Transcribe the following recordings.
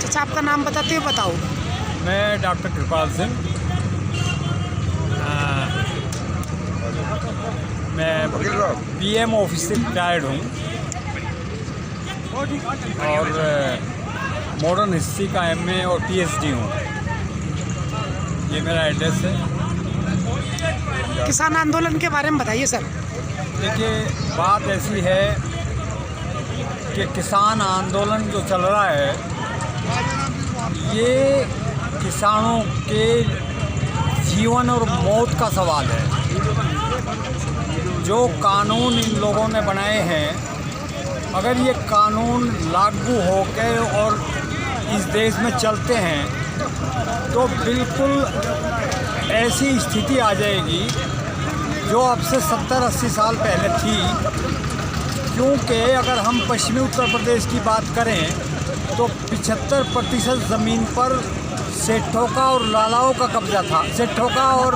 अच्छा, आपका नाम बताते हुए बताओ। मैं डॉक्टर कृपाल सिंह, मैं पीएम ऑफिस से रिटायर्ड हूँ और मॉडर्न हिस्ट्री का एमए और पीएचडी हूँ। ये मेरा एड्रेस है। किसान आंदोलन के बारे में बताइए सर। देखिए, बात ऐसी है कि किसान आंदोलन जो चल रहा है, ये किसानों के जीवन और मौत का सवाल है। जो कानून इन लोगों ने बनाए हैं, अगर ये कानून लागू होकर और इस देश में चलते हैं तो बिल्कुल ऐसी स्थिति आ जाएगी जो अब से 70-80 साल पहले थी। क्योंकि अगर हम पश्चिमी उत्तर प्रदेश की बात करें तो 75% ज़मीन पर सेठों का और लालाओं का कब्ज़ा था, सेठों का और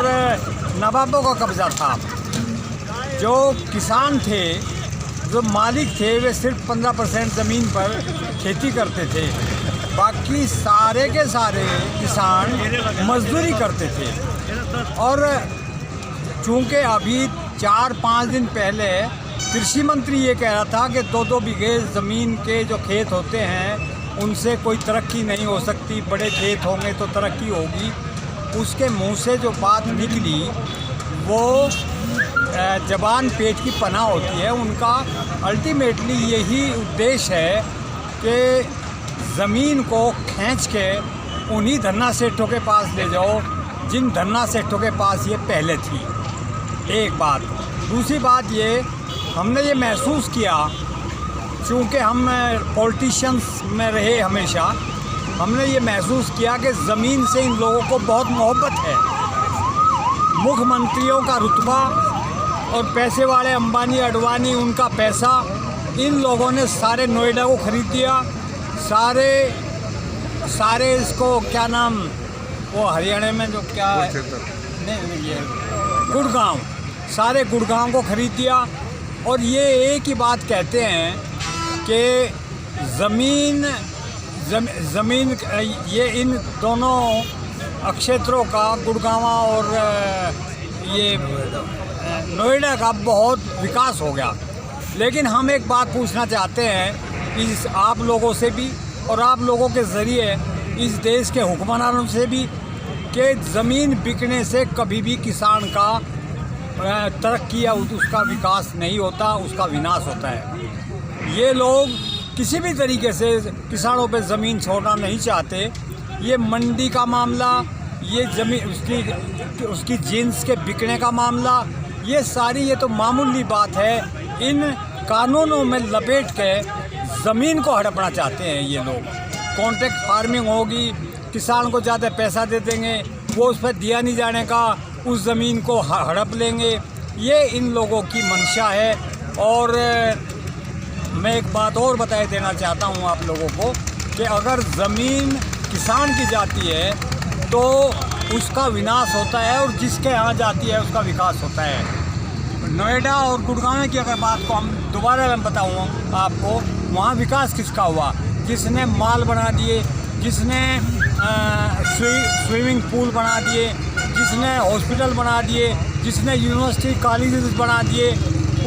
नवाबों का कब्ज़ा था। जो किसान थे, जो मालिक थे, वे सिर्फ 15% ज़मीन पर खेती करते थे। बाकी सारे के सारे किसान मजदूरी करते थे। और चूँकि अभी 4-5 दिन पहले कृषि मंत्री ये कह रहा था कि 2-2 बीघे ज़मीन के जो खेत होते हैं उनसे कोई तरक्की नहीं हो सकती, बड़े खेत होंगे तो तरक्की होगी। उसके मुंह से जो बात निकली वो ज़बान पेट की पनाह होती है। उनका अल्टीमेटली यही उद्देश्य है कि ज़मीन को खींच के उन्हीं धन्ना सेठों के पास ले जाओ जिन धन्ना सेठों के पास ये पहले थी। एक बात। दूसरी बात ये, हमने ये महसूस किया, चूँकि हम पॉलिटिशियंस में रहे हमेशा, हमने ये महसूस किया कि ज़मीन से इन लोगों को बहुत मोहब्बत है। मुख्यमंत्रियों का रुतबा और पैसे वाले अंबानी अडवाणी, उनका पैसा, इन लोगों ने सारे नोएडा को खरीद दिया। सारे इसको क्या नाम, वो हरियाणा में जो क्या नहीं, ये गुड़गांव, सारे गुड़गांव को खरीद दिया। और ये एक ही बात कहते हैं कि ज़मीन ये इन दोनों क्षेत्रों का, गुड़गांव और ये नोएडा का बहुत विकास हो गया। लेकिन हम एक बात पूछना चाहते हैं इस आप लोगों से भी और आप लोगों के ज़रिए इस देश के हुक्मरानों से भी, कि ज़मीन बिकने से कभी भी किसान का तरक्की या उसका विकास नहीं होता, उसका विनाश होता है। ये लोग किसी भी तरीके से किसानों पे ज़मीन छोड़ना नहीं चाहते। ये मंडी का मामला, ये ज़मीन उसकी जीन्स के बिकने का मामला, ये तो मामूली बात है। इन कानूनों में लपेट के ज़मीन को हड़पना चाहते हैं ये लोग। कॉन्ट्रैक्ट फार्मिंग होगी, किसान को ज़्यादा पैसा दे देंगे, वो उस पर दिया नहीं जाने का उस ज़मीन को हड़प लेंगे। ये इन लोगों की मंशा है। और मैं एक बात और बता देना चाहता हूँ आप लोगों को कि अगर ज़मीन किसान की जाती है तो उसका विनाश होता है और जिसके यहाँ जाती है उसका विकास होता है। नोएडा और गुड़गांव की अगर बात को हम दोबारा मैं बताऊँ आपको, वहाँ विकास किसका हुआ? जिसने माल बना दिए, जिसने स्विमिंग पूल बना दिए, जिसने हॉस्पिटल बना दिए, जिसने यूनिवर्सिटी कॉलेजेस बना दिए,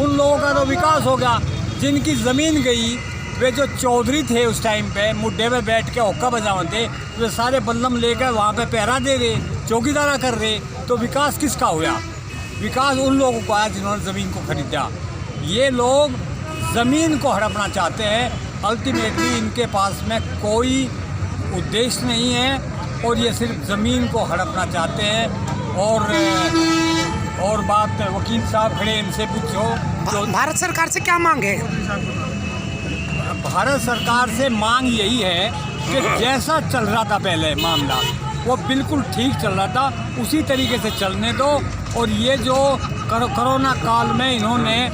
उन लोगों का तो विकास हो गया। जिनकी ज़मीन गई, वे जो चौधरी थे उस टाइम पे, मुड्ढे पे बैठ के हुक्का बजाते, वे सारे बल्लम लेकर वहाँ पे पहरा दे रहे, चौकीदारा कर रहे, तो विकास किसका हुआ? विकास उन लोगों को आया जिन्होंने ज़मीन को खरीदा। ये लोग ज़मीन को हड़पना चाहते हैं। अल्टीमेटली इनके पास में कोई उद्देश्य नहीं है और ये सिर्फ ज़मीन को हड़पना चाहते हैं। और बात वकील साहब खड़े, इनसे पूछो। तो भारत सरकार से क्या मांग है? भारत सरकार से मांग यही है कि जैसा चल रहा था पहले मामला, वो बिल्कुल ठीक चल रहा था, उसी तरीके से चलने दो। और ये जो कोरोना काल में इन्होंने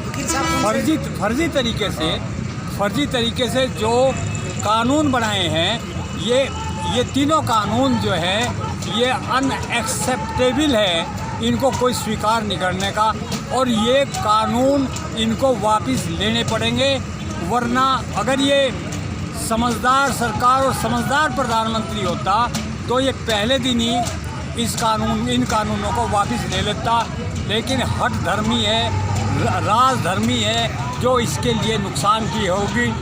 फर्जी तरीके से जो कानून बनाए हैं, ये तीनों कानून जो है ये अनएक्सेप्टेबल है। इनको कोई स्वीकार नहीं करने का, और ये कानून इनको वापस लेने पड़ेंगे। वरना अगर ये समझदार सरकार और समझदार प्रधानमंत्री होता तो ये पहले दिन ही इन कानूनों को वापस ले लेता। लेकिन हठ धर्मी है, राजधर्मी है, जो इसके लिए नुकसान की होगी।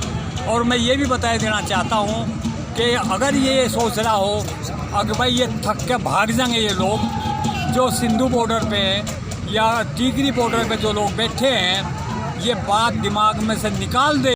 और मैं ये भी बता देना चाहता हूँ कि अगर ये सोच रहा हो अगर भाई ये थक के भाग जाएंगे ये लोग जो सिंधु बॉर्डर पे या टीकरी बॉर्डर पे जो लोग बैठे हैं, ये बात दिमाग में से निकाल दे।